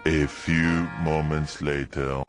A few moments later.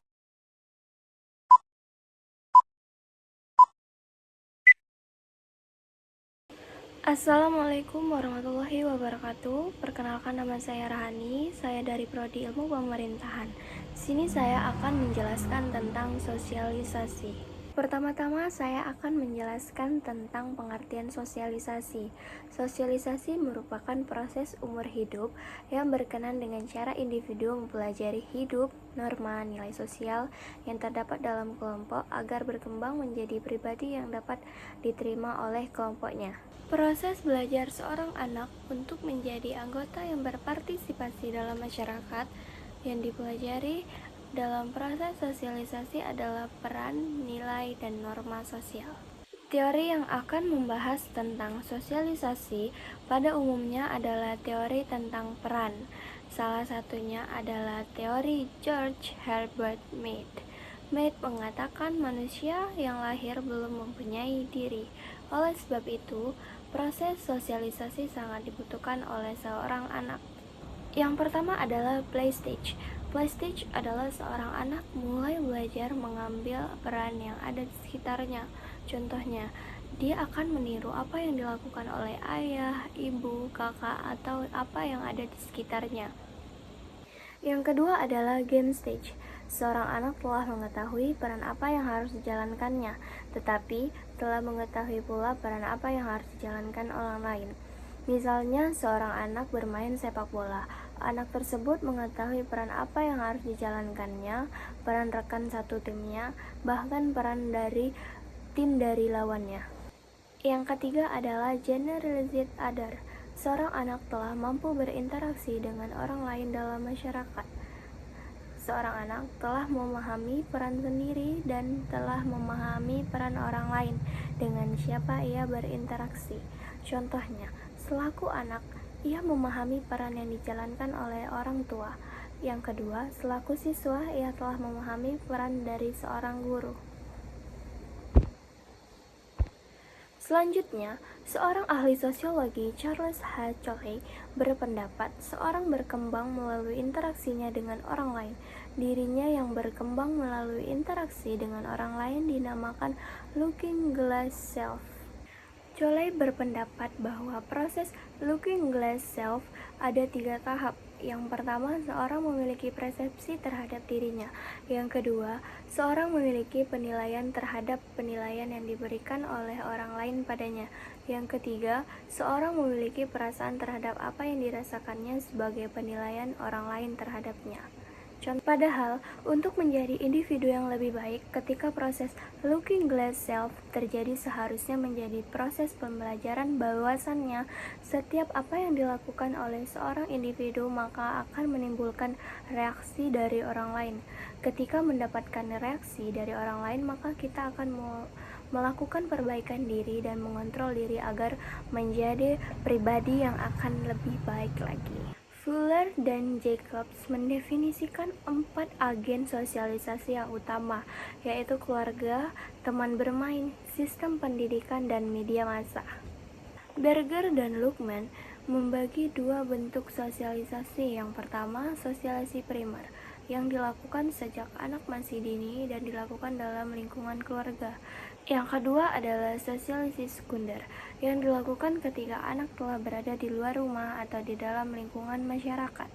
Assalamualaikum warahmatullahi wabarakatuh. Perkenalkan, nama saya Rahani. Saya dari Prodi Ilmu Pemerintahan. Di sini saya akan menjelaskan tentang sosialisasi. Pertama-tama saya akan menjelaskan tentang pengertian sosialisasi. Sosialisasi merupakan proses umur hidup yang berkenan dengan cara individu mempelajari hidup, norma, nilai sosial yang terdapat dalam kelompok agar berkembang menjadi pribadi yang dapat diterima oleh kelompoknya. Proses belajar seorang anak untuk menjadi anggota yang berpartisipasi dalam masyarakat yang dipelajari dalam proses sosialisasi adalah peran, nilai, dan norma sosial. Teori yang akan membahas tentang sosialisasi pada umumnya adalah teori tentang peran. Salah satunya adalah teori George Herbert Mead. Mead mengatakan manusia yang lahir belum mempunyai diri. Oleh sebab itu, proses sosialisasi sangat dibutuhkan oleh seorang anak. Yang pertama adalah play stage. Play stage adalah seorang anak mulai belajar mengambil peran yang ada di sekitarnya. Contohnya, dia akan meniru apa yang dilakukan oleh ayah, ibu, kakak, atau apa yang ada di sekitarnya. Yang kedua adalah game stage. Seorang anak telah mengetahui peran apa yang harus dijalankannya, tetapi telah mengetahui pula peran apa yang harus dijalankan orang lain. Misalnya, seorang anak bermain sepak bola. Anak tersebut mengetahui peran apa yang harus dijalankannya, peran rekan satu timnya, bahkan peran dari tim dari lawannya. Yang ketiga adalah generalized other. Seorang anak telah mampu berinteraksi dengan orang lain dalam masyarakat. Seorang anak telah memahami peran sendiri dan telah memahami peran orang lain dengan siapa ia berinteraksi. Contohnya, selaku anak, ia memahami peran yang dijalankan oleh orang tua. Yang kedua, selaku siswa, ia telah memahami peran dari seorang guru. Selanjutnya, seorang ahli sosiologi, Charles H. Choate, berpendapat seorang berkembang melalui interaksinya dengan orang lain. Dirinya yang berkembang melalui interaksi dengan orang lain dinamakan looking glass self. Choate berpendapat bahwa proses looking glass self ada 3 tahap. Yang pertama, seorang memiliki persepsi terhadap dirinya. Yang kedua, seorang memiliki penilaian terhadap penilaian yang diberikan oleh orang lain padanya. Yang ketiga, seorang memiliki perasaan terhadap apa yang dirasakannya sebagai penilaian orang lain terhadapnya. Padahal, untuk menjadi individu yang lebih baik, ketika proses looking glass self terjadi seharusnya menjadi proses pembelajaran bahwasannya setiap apa yang dilakukan oleh seorang individu maka akan menimbulkan reaksi dari orang lain. Ketika mendapatkan reaksi dari orang lain, maka kita akan melakukan perbaikan diri dan mengontrol diri agar menjadi pribadi yang akan lebih baik lagi. Fuller dan Jacobs mendefinisikan 4 agen sosialisasi yang utama, yaitu keluarga, teman bermain, sistem pendidikan, dan media massa. Berger dan Luckman membagi 2 bentuk sosialisasi. Yang pertama, sosialisasi primer, yang dilakukan sejak anak masih dini dan dilakukan dalam lingkungan keluarga. Yang kedua adalah sosialisasi sekunder, yang dilakukan ketika anak telah berada di luar rumah atau di dalam lingkungan masyarakat.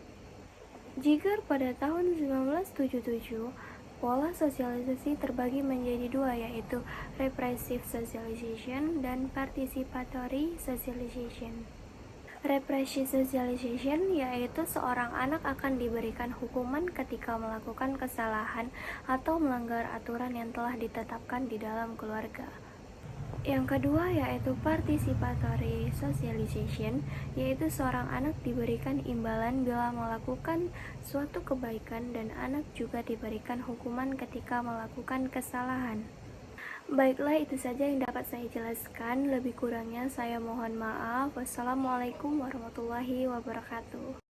Jika pada tahun 1977, pola sosialisasi terbagi menjadi 2, yaitu repressive socialization dan participatory socialization. Repressive socialization yaitu seorang anak akan diberikan hukuman ketika melakukan kesalahan atau melanggar aturan yang telah ditetapkan di dalam keluarga. Yang kedua yaitu participatory socialization, yaitu seorang anak diberikan imbalan bila melakukan suatu kebaikan dan anak juga diberikan hukuman ketika melakukan kesalahan. Baiklah, itu saja yang dapat saya jelaskan. Lebih kurangnya saya mohon maaf. Wassalamualaikum warahmatullahi wabarakatuh.